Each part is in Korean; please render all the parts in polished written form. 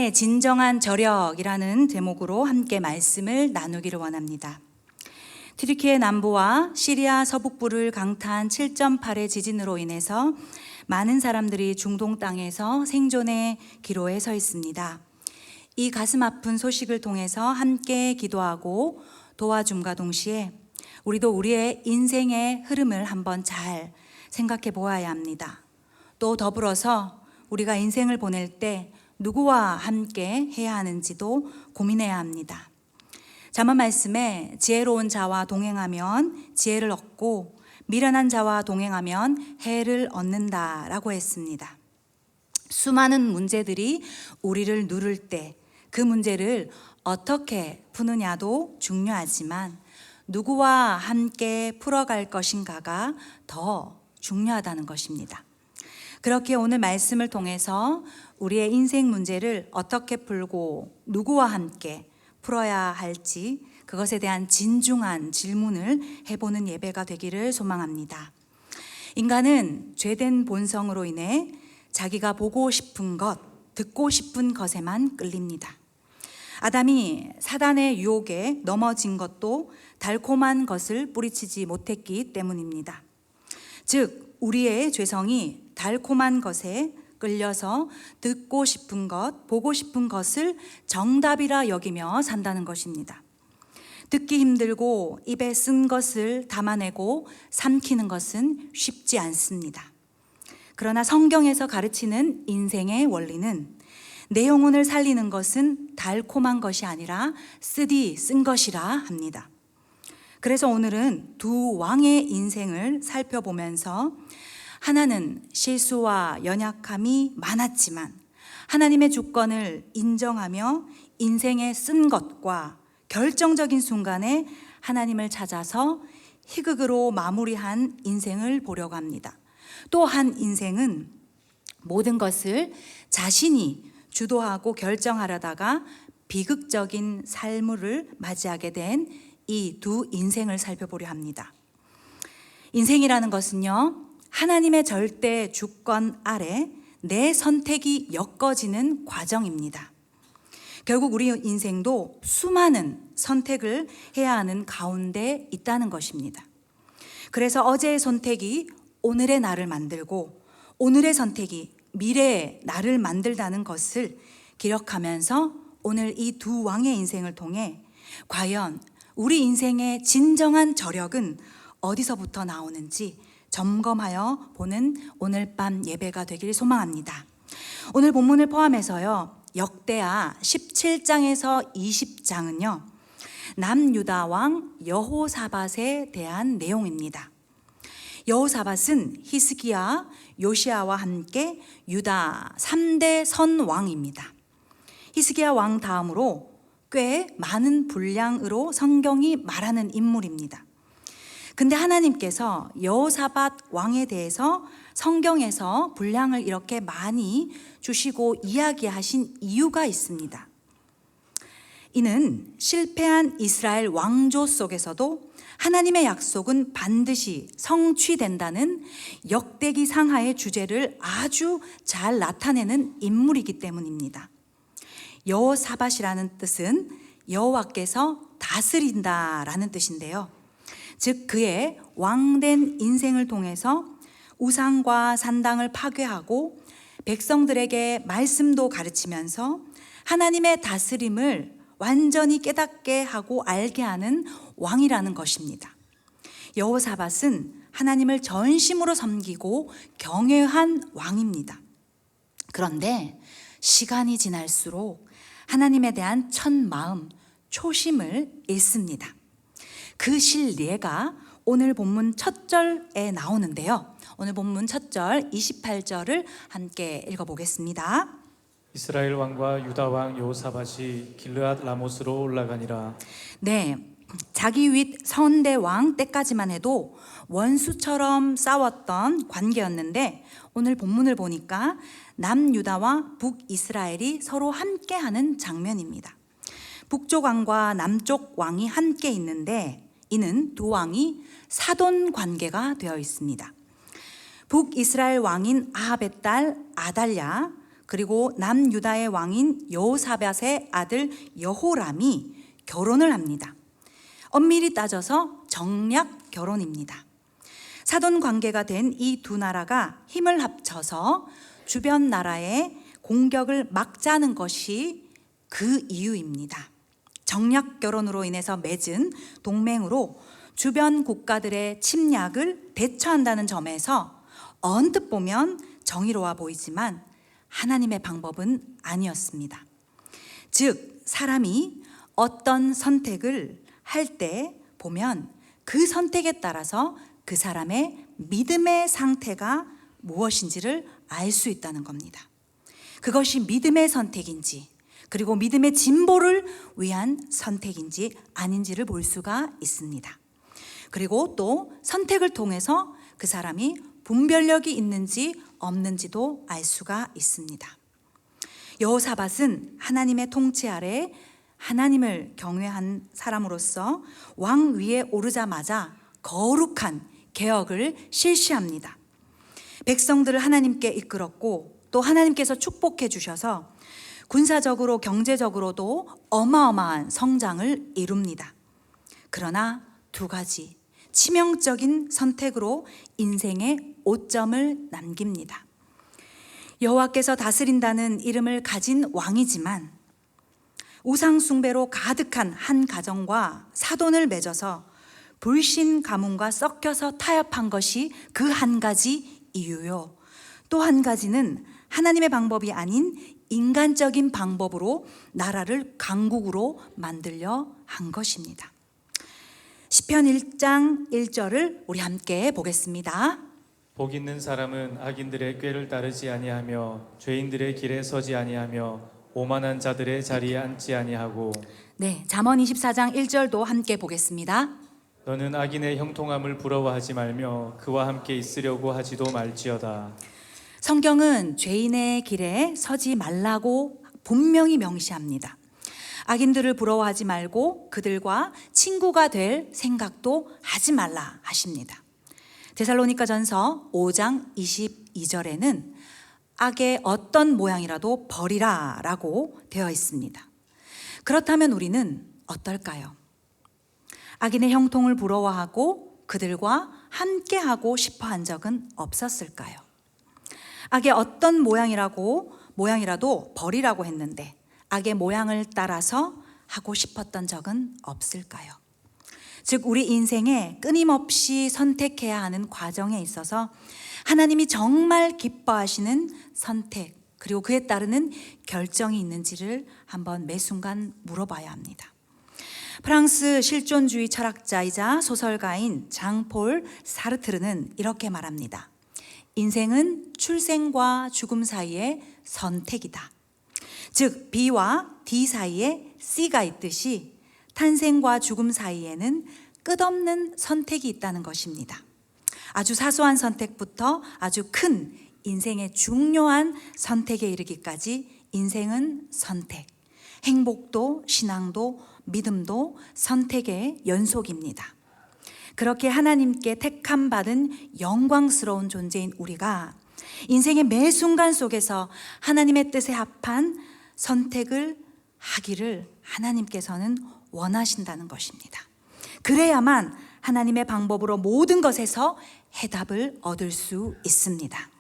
인생의 진정한 저력이라는 제목으로 함께 말씀을 나누기를 원합니다. 튀르키예 남부와 시리아 서북부를 강타한 7.8의 지진으로 인해서 많은 사람들이 중동 땅에서 생존의 기로에 서 있습니다. 이 가슴 아픈 소식을 통해서 함께 기도하고 도와줌과 동시에 우리도 우리의 인생의 흐름을 한번 잘 생각해 보아야 합니다. 또 더불어서 우리가 인생을 보낼 때 누구와 함께 해야 하는지도 고민해야 합니다. 잠언 말씀에 지혜로운 자와 동행하면 지혜를 얻고 미련한 자와 동행하면 해를 얻는다라고 했습니다. 수많은 문제들이 우리를 누를 때 그 문제를 어떻게 푸느냐도 중요하지만 누구와 함께 풀어갈 것인가가 더 중요하다는 것입니다. 그렇게 오늘 말씀을 통해서 우리의 인생 문제를 어떻게 풀고 누구와 함께 풀어야 할지 그것에 대한 진중한 질문을 해보는 예배가 되기를 소망합니다. 인간은 죄된 본성으로 인해 자기가 보고 싶은 것, 듣고 싶은 것에만 끌립니다. 아담이 사단의 유혹에 넘어진 것도 달콤한 것을 뿌리치지 못했기 때문입니다. 즉, 우리의 죄성이 달콤한 것에 끌려서 듣고 싶은 것, 보고 싶은 것을 정답이라 여기며 산다는 것입니다. 듣기 힘들고 입에 쓴 것을 담아내고 삼키는 것은 쉽지 않습니다. 그러나 성경에서 가르치는 인생의 원리는 내 영혼을 살리는 것은 달콤한 것이 아니라 쓰디 쓴 것이라 합니다. 그래서 오늘은 두 왕의 인생을 살펴보면서 하나는 실수와 연약함이 많았지만 하나님의 주권을 인정하며 인생에 쓴 것과 결정적인 순간에 하나님을 찾아서 희극으로 마무리한 인생을 보려고 합니다. 또 한 인생은 모든 것을 자신이 주도하고 결정하려다가 비극적인 삶을 맞이하게 된 이 두 인생을 살펴보려 합니다. 인생이라는 것은요, 하나님의 절대 주권 아래 내 선택이 엮어지는 과정입니다. 결국 우리 인생도 수많은 선택을 해야 하는 가운데 있다는 것입니다. 그래서 어제의 선택이 오늘의 나를 만들고 오늘의 선택이 미래의 나를 만들다는 것을 기억하면서 오늘 이 두 왕의 인생을 통해 과연 우리 인생의 진정한 저력은 어디서부터 나오는지 점검하여 보는 오늘 밤 예배가 되기를 소망합니다. 오늘 본문을 포함해서요, 역대하 17장에서 20장은요 남유다 왕 여호사밧에 대한 내용입니다. 여호사밧은 히스기야, 요시야와 함께 유다 3대 선왕입니다. 히스기야 왕 다음으로 꽤 많은 분량으로 성경이 말하는 인물입니다. 근데 하나님께서 여호사밧 왕에 대해서 성경에서 분량을 이렇게 많이 주시고 이야기하신 이유가 있습니다. 이는 실패한 이스라엘 왕조 속에서도 하나님의 약속은 반드시 성취된다는 역대기 상하의 주제를 아주 잘 나타내는 인물이기 때문입니다. 여호사밧이라는 뜻은 여호와께서 다스린다라는 뜻인데요. 즉 그의 왕된 인생을 통해서 우상과 산당을 파괴하고 백성들에게 말씀도 가르치면서 하나님의 다스림을 완전히 깨닫게 하고 알게 하는 왕이라는 것입니다. 여호사밧은 하나님을 전심으로 섬기고 경외한 왕입니다. 그런데 시간이 지날수록 하나님에 대한 첫 마음, 초심을 잃습니다. 그 실례가 오늘 본문 첫 절에 나오는데요. 오늘 본문 첫 절 28절을 함께 읽어보겠습니다. 이스라엘 왕과 유다 왕 여호사밧이 길르앗 라못으로 올라가니라. 네, 자기 윗 선대 왕 때까지만 해도 원수처럼 싸웠던 관계였는데 오늘 본문을 보니까 남유다와 북이스라엘이 서로 함께하는 장면입니다. 북쪽 왕과 남쪽 왕이 함께 있는데 이는 두 왕이 사돈 관계가 되어 있습니다. 북이스라엘 왕인 아합의 딸 아달랴, 그리고 남유다의 왕인 여호사밧의 아들 여호람이 결혼을 합니다. 엄밀히 따져서 정략 결혼입니다. 사돈 관계가 된 이 두 나라가 힘을 합쳐서 주변 나라의 공격을 막자는 것이 그 이유입니다. 정략 결혼으로 인해서 맺은 동맹으로 주변 국가들의 침략을 대처한다는 점에서 언뜻 보면 정의로워 보이지만 하나님의 방법은 아니었습니다. 즉, 사람이 어떤 선택을 할 때 보면 그 선택에 따라서 그 사람의 믿음의 상태가 무엇인지를 알 수 있다는 겁니다. 그것이 믿음의 선택인지, 그리고 믿음의 진보를 위한 선택인지 아닌지를 볼 수가 있습니다. 그리고 또 선택을 통해서 그 사람이 분별력이 있는지 없는지도 알 수가 있습니다. 여호사밧은 하나님의 통치 아래 하나님을 경외한 사람으로서 왕 위에 오르자마자 거룩한 개혁을 실시합니다. 백성들을 하나님께 이끌었고 또 하나님께서 축복해 주셔서 군사적으로 경제적으로도 어마어마한 성장을 이룹니다. 그러나 두 가지 치명적인 선택으로 인생의 오점을 남깁니다. 여호와께서 다스린다는 이름을 가진 왕이지만 우상 숭배로 가득한 한 가정과 사돈을 맺어서 불신 가문과 섞여서 타협한 것이 그 한 가지 이유요. 또 한 가지는 하나님의 방법이 아닌 인간적인 방법으로 나라를 강국으로 만들려 한 것입니다. 시편 1장 1절을 우리 함께 보겠습니다. 복 있는 사람은 악인들의 꾀를 따르지 아니하며 죄인들의 길에 서지 아니하며 오만한 자들의 자리에 앉지 아니하고. 네, 잠언 24장 1절도 함께 보겠습니다. 너는 악인의 형통함을 부러워하지 말며 그와 함께 있으려고 하지도 말지어다. 성경은 죄인의 길에 서지 말라고 분명히 명시합니다. 악인들을 부러워하지 말고 그들과 친구가 될 생각도 하지 말라 하십니다. 데살로니가전서 5장 22절에는 악의 어떤 모양이라도 버리라 라고 되어 있습니다. 그렇다면 우리는 어떨까요? 악인의 형통을 부러워하고 그들과 함께하고 싶어 한 적은 없었을까요? 악의 어떤 모양이라도 버리라고 했는데 악의 모양을 따라서 하고 싶었던 적은 없을까요? 즉, 우리 인생에 끊임없이 선택해야 하는 과정에 있어서 하나님이 정말 기뻐하시는 선택, 그리고 그에 따르는 결정이 있는지를 한번 매 순간 물어봐야 합니다. 프랑스 실존주의 철학자이자 소설가인 장폴 사르트르는 이렇게 말합니다. 인생은 출생과 죽음 사이의 선택이다. 즉, B와 D 사이에 C가 있듯이 탄생과 죽음 사이에는 끝없는 선택이 있다는 것입니다. 아주 사소한 선택부터 아주 큰 인생의 중요한 선택에 이르기까지 인생은 선택, 행복도 신앙도 믿음도 선택의 연속입니다. 그렇게 하나님께 택함 받은 영광스러운 존재인 우리가 인생의 매 순간 속에서 하나님의 뜻에 합한 선택을 하기를 하나님께서는 원하신다는 것입니다. 그래야만 하나님의 방법으로 모든 것에서 해답을 얻을 수 있습니다.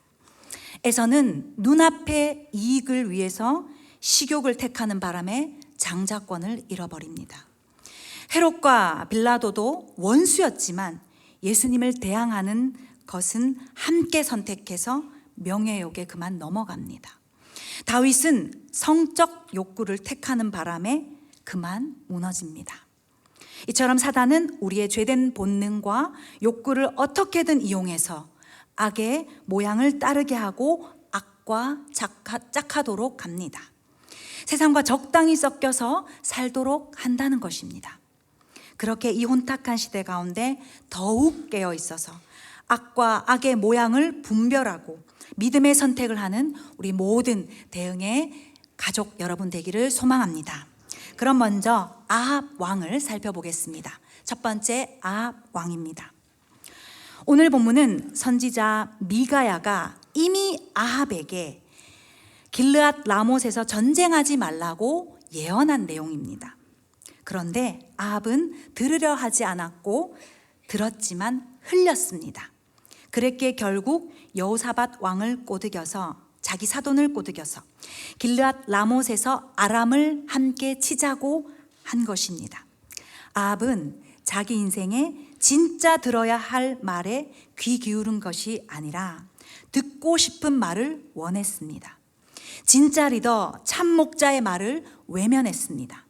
에서는 눈앞의 이익을 위해서 식욕을 택하는 바람에 장자권을 잃어버립니다. 헤롯과 빌라도도 원수였지만 예수님을 대항하는 것은 함께 선택해서 명예욕에 그만 넘어갑니다. 다윗은 성적 욕구를 택하는 바람에 그만 무너집니다. 이처럼 사단은 우리의 죄된 본능과 욕구를 어떻게든 이용해서 악의 모양을 따르게 하고 악과 짝하도록 합니다. 세상과 적당히 섞여서 살도록 한다는 것입니다. 그렇게 이 혼탁한 시대 가운데 더욱 깨어 있어서 악과 악의 모양을 분별하고 믿음의 선택을 하는 우리 모든 대응의 가족 여러분 되기를 소망합니다. 그럼 먼저 아합 왕을 살펴보겠습니다. 첫 번째 아합 왕입니다. 오늘 본문은 선지자 미가야가 이미 아합에게 길르앗 라못에서 전쟁하지 말라고 예언한 내용입니다. 그런데 아합은 들으려 하지 않았고 들었지만 흘렸습니다. 그랬기에 결국 여호사밧 왕을 꼬드겨서, 자기 사돈을 꼬드겨서 길르앗 라못에서 아람을 함께 치자고 한 것입니다. 아합은 자기 인생에 진짜 들어야 할 말에 귀 기울인 것이 아니라 듣고 싶은 말을 원했습니다. 진짜 리더, 참 목자의 말을 외면했습니다.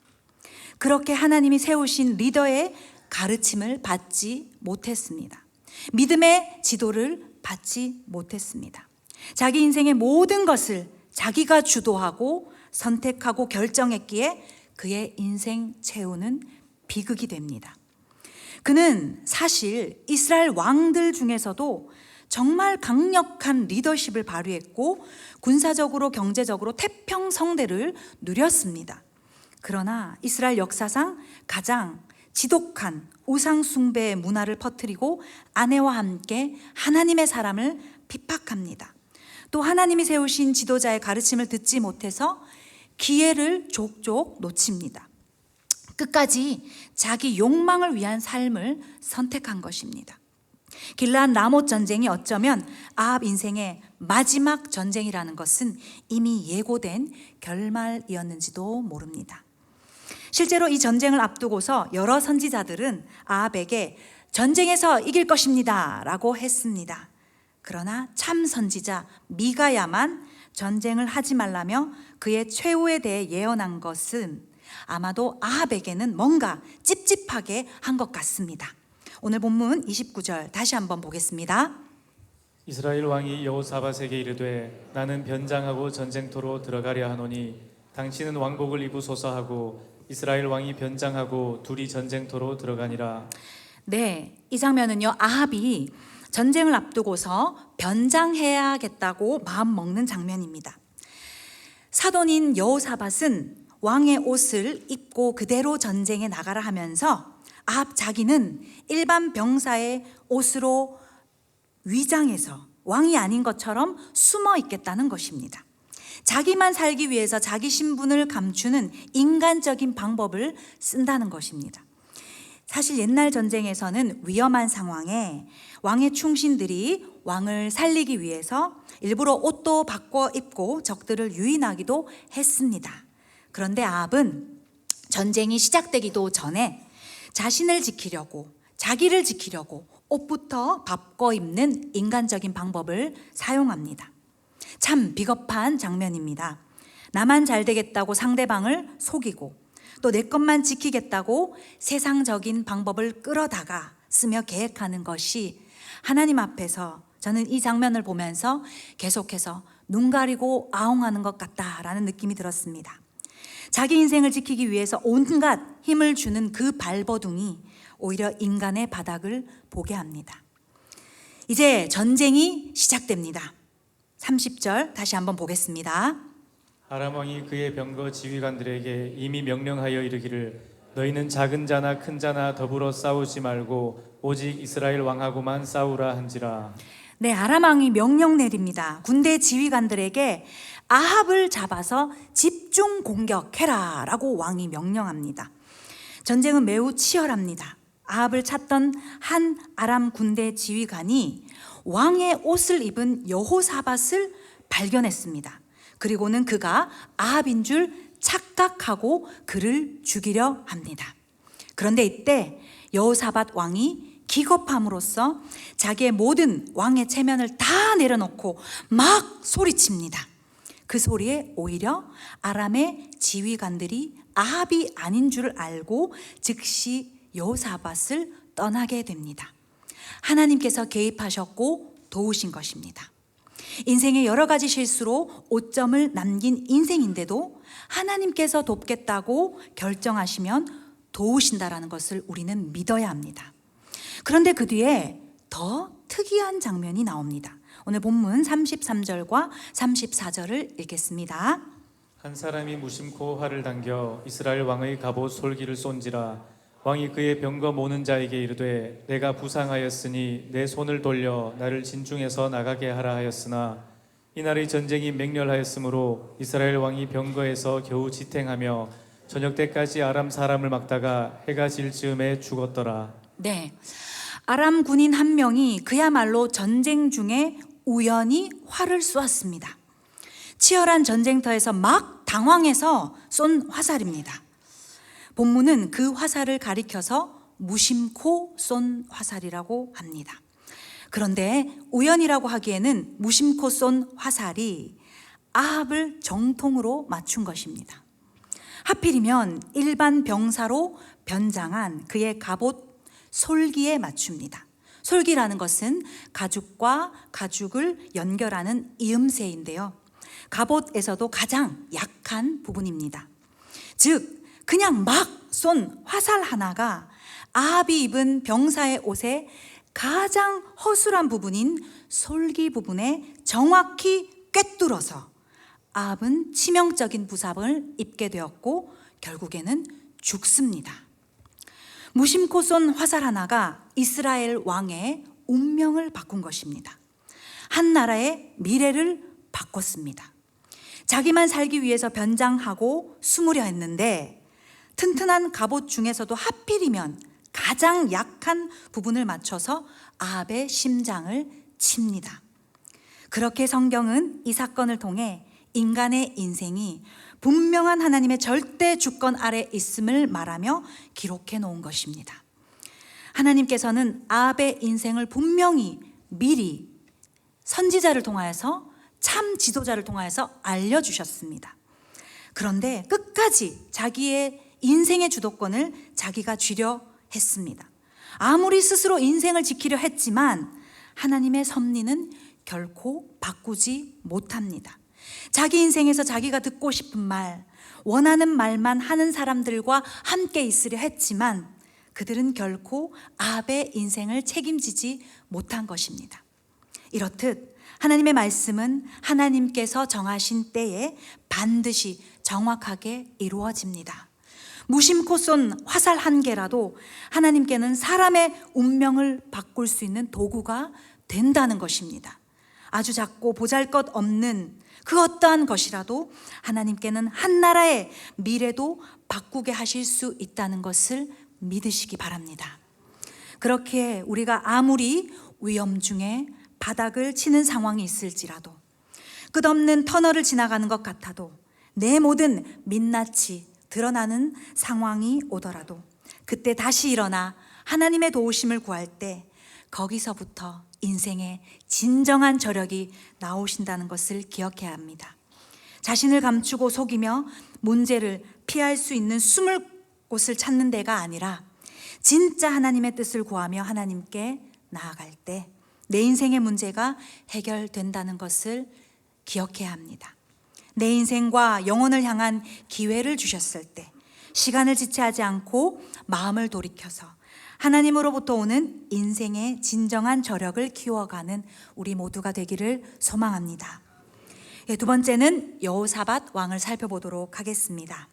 그렇게 하나님이 세우신 리더의 가르침을 받지 못했습니다. 믿음의 지도를 받지 못했습니다. 자기 인생의 모든 것을 자기가 주도하고 선택하고 결정했기에 그의 인생 최후는 비극이 됩니다. 그는 사실 이스라엘 왕들 중에서도 정말 강력한 리더십을 발휘했고 군사적으로 경제적으로 태평성대를 누렸습니다. 그러나 이스라엘 역사상 가장 지독한 우상 숭배의 문화를 퍼뜨리고 아내와 함께 하나님의 사람을 핍박합니다. 또 하나님이 세우신 지도자의 가르침을 듣지 못해서 기회를 족족 놓칩니다. 끝까지 자기 욕망을 위한 삶을 선택한 것입니다. 길르앗 라못 전쟁이 어쩌면 아합 인생의 마지막 전쟁이라는 것은 이미 예고된 결말이었는지도 모릅니다. 실제로 이 전쟁을 앞두고서 여러 선지자들은 아합에게 전쟁에서 이길 것입니다 라고 했습니다. 그러나 참 선지자 미가야만 전쟁을 하지 말라며 그의 최후에 대해 예언한 것은 아마도 아합에게는 뭔가 찝찝하게 한 것 같습니다. 오늘 본문 29절 다시 한번 보겠습니다. 이스라엘 왕이 여호사밧에게 이르되 나는 변장하고 전쟁터로 들어가려 하노니 당신은 왕복을 입으소서 하고 이스라엘 왕이 변장하고 둘이 전쟁터로 들어가니라. 네, 이 장면은요, 아합이 전쟁을 앞두고서 변장해야겠다고 마음 먹는 장면입니다. 사돈인 여호사밧은 왕의 옷을 입고 그대로 전쟁에 나가라 하면서 아합 자기는 일반 병사의 옷으로 위장해서 왕이 아닌 것처럼 숨어 있겠다는 것입니다. 자기만 살기 위해서 자기 신분을 감추는 인간적인 방법을 쓴다는 것입니다. 사실 옛날 전쟁에서는 위험한 상황에 왕의 충신들이 왕을 살리기 위해서 일부러 옷도 바꿔 입고 적들을 유인하기도 했습니다. 그런데 아합은 전쟁이 시작되기도 전에 자신을 지키려고, 자기를 지키려고 옷부터 바꿔 입는 인간적인 방법을 사용합니다. 참 비겁한 장면입니다. 나만 잘 되겠다고 상대방을 속이고 또 내 것만 지키겠다고 세상적인 방법을 끌어다가 쓰며 계획하는 것이 하나님 앞에서 저는 이 장면을 보면서 계속해서 눈 가리고 아웅하는 것 같다라는 느낌이 들었습니다. 자기 인생을 지키기 위해서 온갖 힘을 주는 그 발버둥이 오히려 인간의 바닥을 보게 합니다. 이제 전쟁이 시작됩니다. 30절 다시 한번 보겠습니다. 아람 왕이 그의 병거 지휘관들에게 이미 명령하여 이르기를 너희는 작은 자나 큰 자나 더불어 싸우지 말고 오직 이스라엘 왕하고만 싸우라 한지라. 네, 아람 왕이 명령 내립니다. 군대 지휘관들에게 아합을 잡아서 집중 공격해라 라고 왕이 명령합니다. 전쟁은 매우 치열합니다. 아합을 찾던 한 아람 군대 지휘관이 왕의 옷을 입은 여호사밧을 발견했습니다. 그리고는 그가 아합인 줄 착각하고 그를 죽이려 합니다. 그런데 이때 여호사밧 왕이 기겁함으로써 자기의 모든 왕의 체면을 다 내려놓고 막 소리칩니다. 그 소리에 오히려 아람의 지휘관들이 아합이 아닌 줄 알고 즉시 여호사밧을 떠나게 됩니다. 하나님께서 개입하셨고 도우신 것입니다. 인생의 여러 가지 실수로 오점을 남긴 인생인데도 하나님께서 돕겠다고 결정하시면 도우신다라는 것을 우리는 믿어야 합니다. 그런데 그 뒤에 더 특이한 장면이 나옵니다. 오늘 본문 33절과 34절을 읽겠습니다. 한 사람이 무심코 활을 당겨 이스라엘 왕의 갑옷 솔기를 쏜지라. 왕이 그의 병거 모는 자에게 이르되 내가 부상하였으니 내 손을 돌려 나를 진중에서 나가게 하라 하였으나 이날의 전쟁이 맹렬하였으므로 이스라엘 왕이 병거에서 겨우 지탱하며 저녁 때까지 아람 사람을 막다가 해가 질 즈음에 죽었더라. 네, 아람 군인 한 명이 그야말로 전쟁 중에 우연히 활을 쏘았습니다. 치열한 전쟁터에서 막 당황해서 쏜 화살입니다. 본문은 그 화살을 가리켜서 무심코 쏜 화살이라고 합니다. 그런데 우연이라고 하기에는 무심코 쏜 화살이 아합을 정통으로 맞춘 것입니다. 하필이면 일반 병사로 변장한 그의 갑옷 솔기에 맞춥니다. 솔기라는 것은 가죽과 가죽을 연결하는 이음새인데요, 갑옷에서도 가장 약한 부분입니다. 즉 그냥 막 쏜 화살 하나가 아합이 입은 병사의 옷에 가장 허술한 부분인 솔기 부분에 정확히 꿰뚫어서 아합은 치명적인 부상을 입게 되었고 결국에는 죽습니다. 무심코 쏜 화살 하나가 이스라엘 왕의 운명을 바꾼 것입니다. 한 나라의 미래를 바꿨습니다. 자기만 살기 위해서 변장하고 숨으려 했는데 튼튼한 갑옷 중에서도 하필이면 가장 약한 부분을 맞춰서 아합의 심장을 칩니다. 그렇게 성경은 이 사건을 통해 인간의 인생이 분명한 하나님의 절대 주권 아래 있음을 말하며 기록해 놓은 것입니다. 하나님께서는 아합의 인생을 분명히 미리 선지자를 통하여서, 참 지도자를 통하여서 알려주셨습니다. 그런데 끝까지 자기의 인생의 주도권을 자기가 쥐려 했습니다. 아무리 스스로 인생을 지키려 했지만 하나님의 섭리는 결코 바꾸지 못합니다. 자기 인생에서 자기가 듣고 싶은 말, 원하는 말만 하는 사람들과 함께 있으려 했지만 그들은 결코 아합의 인생을 책임지지 못한 것입니다. 이렇듯 하나님의 말씀은 하나님께서 정하신 때에 반드시 정확하게 이루어집니다. 무심코 쏜 화살 한 개라도 하나님께는 사람의 운명을 바꿀 수 있는 도구가 된다는 것입니다. 아주 작고 보잘것없는 그 어떠한 것이라도 하나님께는 한 나라의 미래도 바꾸게 하실 수 있다는 것을 믿으시기 바랍니다. 그렇게 우리가 아무리 위험 중에 바닥을 치는 상황이 있을지라도, 끝없는 터널을 지나가는 것 같아도, 내 모든 민낯이 드러나는 상황이 오더라도 그때 다시 일어나 하나님의 도우심을 구할 때 거기서부터 인생의 진정한 저력이 나오신다는 것을 기억해야 합니다. 자신을 감추고 속이며 문제를 피할 수 있는 숨을 곳을 찾는 데가 아니라 진짜 하나님의 뜻을 구하며 하나님께 나아갈 때 내 인생의 문제가 해결된다는 것을 기억해야 합니다. 내 인생과 영혼을 향한 기회를 주셨을 때 시간을 지체하지 않고 마음을 돌이켜서 하나님으로부터 오는 인생의 진정한 저력을 키워가는 우리 모두가 되기를 소망합니다. 두 번째는 여호사밧 왕을 살펴보도록 하겠습니다.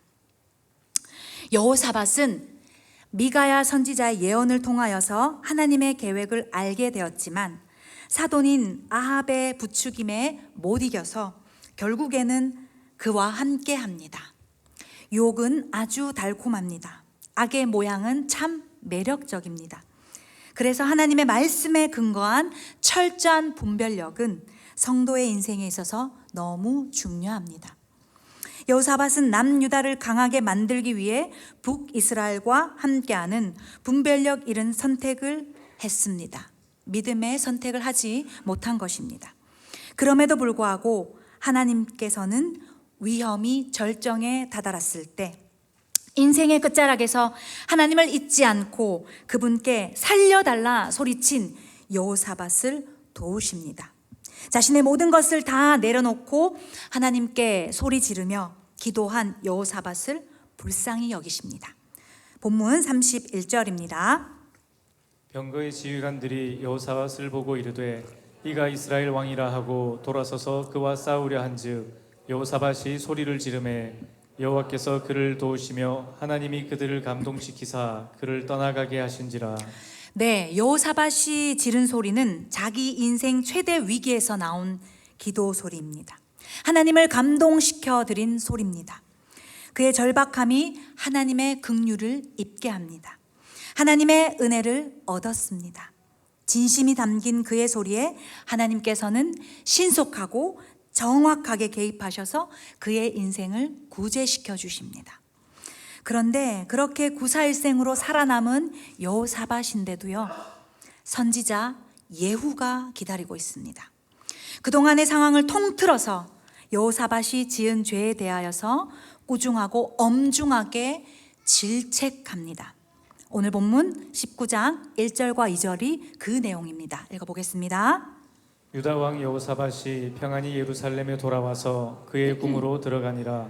여호사밧은 미가야 선지자의 예언을 통하여서 하나님의 계획을 알게 되었지만 사돈인 아합의 부추김에 못 이겨서 결국에는 그와 함께 합니다. 유혹은 아주 달콤합니다. 악의 모양은 참 매력적입니다. 그래서 하나님의 말씀에 근거한 철저한 분별력은 성도의 인생에 있어서 너무 중요합니다. 여호사밧은 남유다를 강하게 만들기 위해 북이스라엘과 함께하는 분별력 있는 선택을 했습니다. 믿음의 선택을 하지 못한 것입니다. 그럼에도 불구하고 하나님께서는 위험이 절정에 다다랐을 때 인생의 끝자락에서 하나님을 잊지 않고 그분께 살려달라 소리친 여호사밧을 도우십니다. 자신의 모든 것을 다 내려놓고 하나님께 소리 지르며 기도한 여호사밧을 불쌍히 여기십니다. 본문 31절입니다. 병거의 지휘관들이 여호사밧을 보고 이르되 이가 이스라엘 왕이라 하고 돌아서서 그와 싸우려 한즉 여호사밧이 소리를 지르매 여호와께서 그를 도우시며 하나님이 그들을 감동시키사 그를 떠나가게 하신지라. 네, 여호사밧이 지른 소리는 자기 인생 최대 위기에서 나온 기도 소리입니다. 하나님을 감동시켜 드린 소리입니다. 그의 절박함이 하나님의 긍휼을 입게 합니다. 하나님의 은혜를 얻었습니다. 진심이 담긴 그의 소리에 하나님께서는 신속하고 정확하게 개입하셔서 그의 인생을 구제시켜 주십니다. 그런데 그렇게 구사일생으로 살아남은 여호사밧인데도요, 선지자 예후가 기다리고 있습니다. 그동안의 상황을 통틀어서 여호사밧이 지은 죄에 대하여서 꾸중하고 엄중하게 질책합니다. 오늘 본문 19장 1절과 2절이 그 내용입니다. 읽어보겠습니다. 유다 왕 여호사밧이 평안히 예루살렘에 돌아와서 그의 궁으로 들어가니라.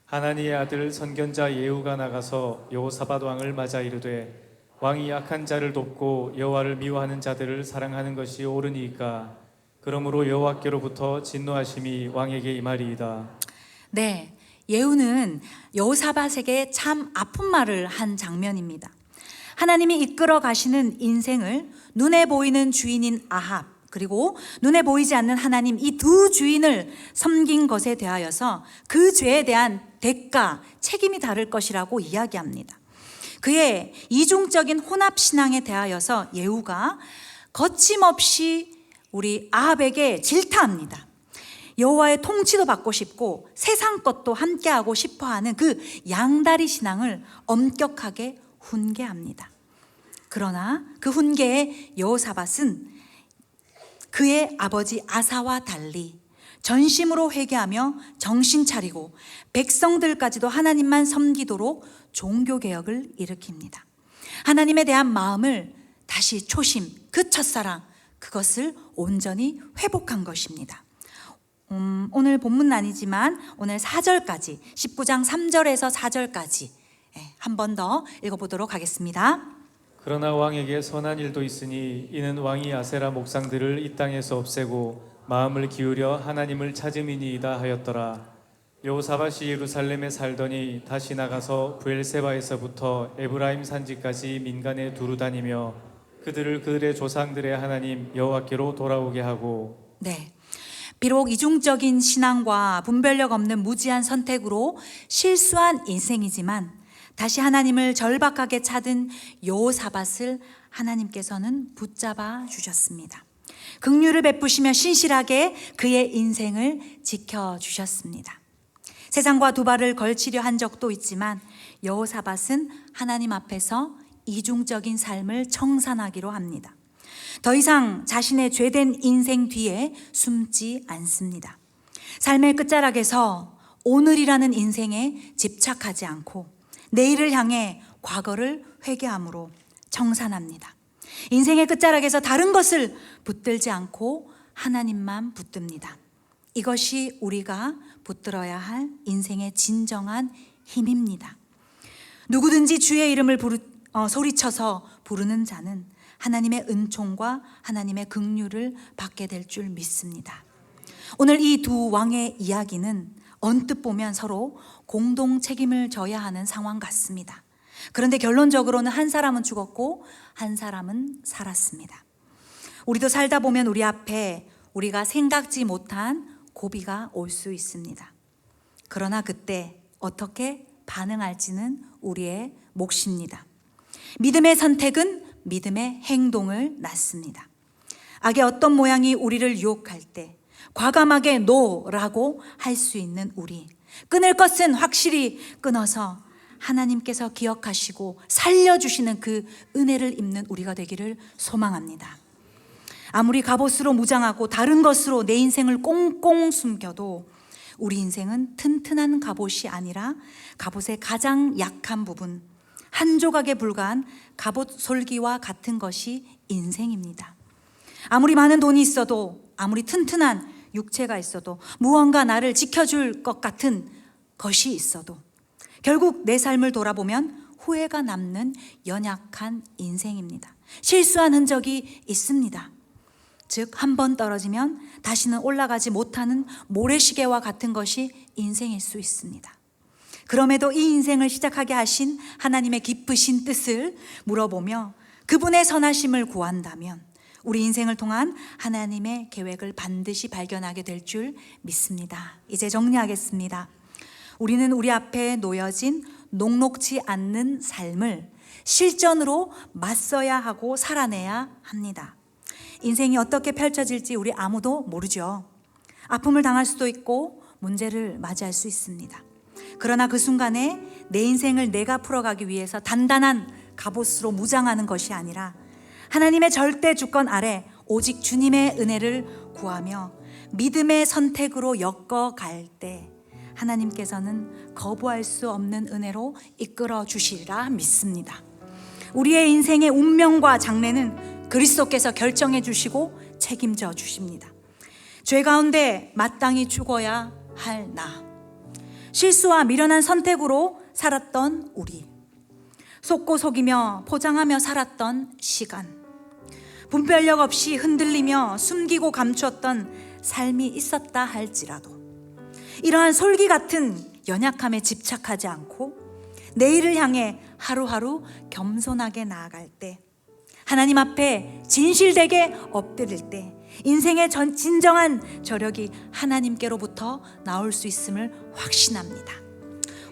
하나니의 아들 선견자 예후가 나가서 여호사밧 왕을 맞아 이르되 왕이 약한 자를 돕고 여호와를 미워하는 자들을 사랑하는 것이 옳으니까 그러므로 여호와께로부터 진노하심이 왕에게 임하리이다. 네, 예후는 여호사밧에게 참 아픈 말을 한 장면입니다. 하나님이 이끌어 가시는 인생을 눈에 보이는 주인인 아합, 그리고 눈에 보이지 않는 하나님, 이 두 주인을 섬긴 것에 대하여서 그 죄에 대한 대가, 책임이 다를 것이라고 이야기합니다. 그의 이중적인 혼합신앙에 대하여서 예후가 거침없이 우리 아합에게 질타합니다. 여호와의 통치도 받고 싶고 세상 것도 함께하고 싶어하는 그 양다리 신앙을 엄격하게 훈계합니다. 그러나 그 훈계에 여호사밧은 그의 아버지 아사와 달리 전심으로 회개하며 정신 차리고 백성들까지도 하나님만 섬기도록 종교개혁을 일으킵니다. 하나님에 대한 마음을 다시 초심, 그 첫사랑, 그것을 온전히 회복한 것입니다. 오늘 본문은 아니지만 오늘 4절까지, 19장 3절에서 4절까지 한 번 더 읽어보도록 하겠습니다. 그러나 왕에게 선한 일도 있으니 이는 왕이 아세라 목상들을 이 땅에서 없애고 마음을 기울여 하나님을 찾음이니이다 하였더라. 여호사밧이 예루살렘에 살더니 다시 나가서 브엘세바에서부터 에브라임 산지까지 민간에 두루 다니며 그들을 그들의 조상들의 하나님 여호와께로 돌아오게 하고. 네, 비록 이중적인 신앙과 분별력 없는 무지한 선택으로 실수한 인생이지만 다시 하나님을 절박하게 찾은 여호사밧을 하나님께서는 붙잡아 주셨습니다. 긍휼을 베푸시며 신실하게 그의 인생을 지켜주셨습니다. 세상과 두 발을 걸치려 한 적도 있지만 여호사밧은 하나님 앞에서 이중적인 삶을 청산하기로 합니다. 더 이상 자신의 죄된 인생 뒤에 숨지 않습니다. 삶의 끝자락에서 오늘이라는 인생에 집착하지 않고 내일을 향해 과거를 회개함으로 청산합니다. 인생의 끝자락에서 다른 것을 붙들지 않고 하나님만 붙듭니다. 이것이 우리가 붙들어야 할 인생의 진정한 힘입니다. 누구든지 주의 이름을 소리쳐서 부르는 자는 하나님의 은총과 하나님의 긍휼을 받게 될 줄 믿습니다. 오늘 이 두 왕의 이야기는 언뜻 보면 서로 공동 책임을 져야 하는 상황 같습니다. 그런데 결론적으로는 한 사람은 죽었고 한 사람은 살았습니다. 우리도 살다 보면 우리 앞에 우리가 생각지 못한 고비가 올 수 있습니다. 그러나 그때 어떻게 반응할지는 우리의 몫입니다. 믿음의 선택은 믿음의 행동을 낳습니다. 악의 어떤 모양이 우리를 유혹할 때 과감하게 노라고 할 수 있는 우리, 끊을 것은 확실히 끊어서 하나님께서 기억하시고 살려주시는 그 은혜를 입는 우리가 되기를 소망합니다. 아무리 갑옷으로 무장하고 다른 것으로 내 인생을 꽁꽁 숨겨도 우리 인생은 튼튼한 갑옷이 아니라 갑옷의 가장 약한 부분, 한 조각에 불과한 갑옷 솔기와 같은 것이 인생입니다. 아무리 많은 돈이 있어도, 아무리 튼튼한 육체가 있어도, 무언가 나를 지켜줄 것 같은 것이 있어도 결국 내 삶을 돌아보면 후회가 남는 연약한 인생입니다. 실수한 흔적이 있습니다. 즉, 한 번 떨어지면 다시는 올라가지 못하는 모래시계와 같은 것이 인생일 수 있습니다. 그럼에도 이 인생을 시작하게 하신 하나님의 기쁘신 뜻을 물어보며 그분의 선하심을 구한다면 우리 인생을 통한 하나님의 계획을 반드시 발견하게 될 줄 믿습니다. 이제 정리하겠습니다. 우리는 우리 앞에 놓여진 녹록지 않는 삶을 실전으로 맞서야 하고 살아내야 합니다. 인생이 어떻게 펼쳐질지 우리 아무도 모르죠. 아픔을 당할 수도 있고 문제를 맞이할 수 있습니다. 그러나 그 순간에 내 인생을 내가 풀어가기 위해서 단단한 갑옷으로 무장하는 것이 아니라 하나님의 절대 주권 아래 오직 주님의 은혜를 구하며 믿음의 선택으로 엮어갈 때 하나님께서는 거부할 수 없는 은혜로 이끌어 주시리라 믿습니다. 우리의 인생의 운명과 장래는 그리스도께서 결정해 주시고 책임져 주십니다. 죄 가운데 마땅히 죽어야 할 나, 실수와 미련한 선택으로 살았던 우리, 속고 속이며 포장하며 살았던 시간, 분별력 없이 흔들리며 숨기고 감추었던 삶이 있었다 할지라도 이러한 솔기 같은 연약함에 집착하지 않고 내일을 향해 하루하루 겸손하게 나아갈 때, 하나님 앞에 진실되게 엎드릴 때 인생의 진정한 저력이 하나님께로부터 나올 수 있음을 확신합니다.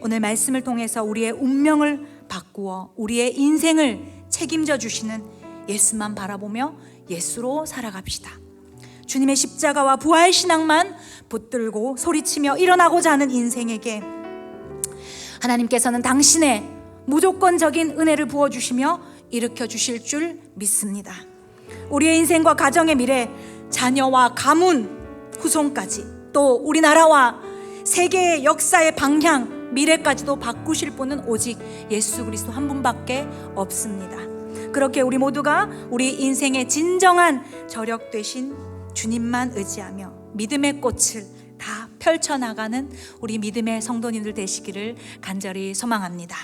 오늘 말씀을 통해서 우리의 운명을 바꾸어 우리의 인생을 책임져 주시는 예수만 바라보며 예수로 살아갑시다. 주님의 십자가와 부활 신앙만 붙들고 소리치며 일어나고자 하는 인생에게 하나님께서는 당신의 무조건적인 은혜를 부어주시며 일으켜 주실 줄 믿습니다. 우리의 인생과 가정의 미래, 자녀와 가문, 후손까지, 또 우리나라와 세계의 역사의 방향, 미래까지도 바꾸실 분은 오직 예수 그리스도 한 분밖에 없습니다. 그렇게 우리 모두가 우리 인생의 진정한 저력 되신 주님만 의지하며 믿음의 꽃을 다 펼쳐나가는 우리 믿음의 성도님들 되시기를 간절히 소망합니다.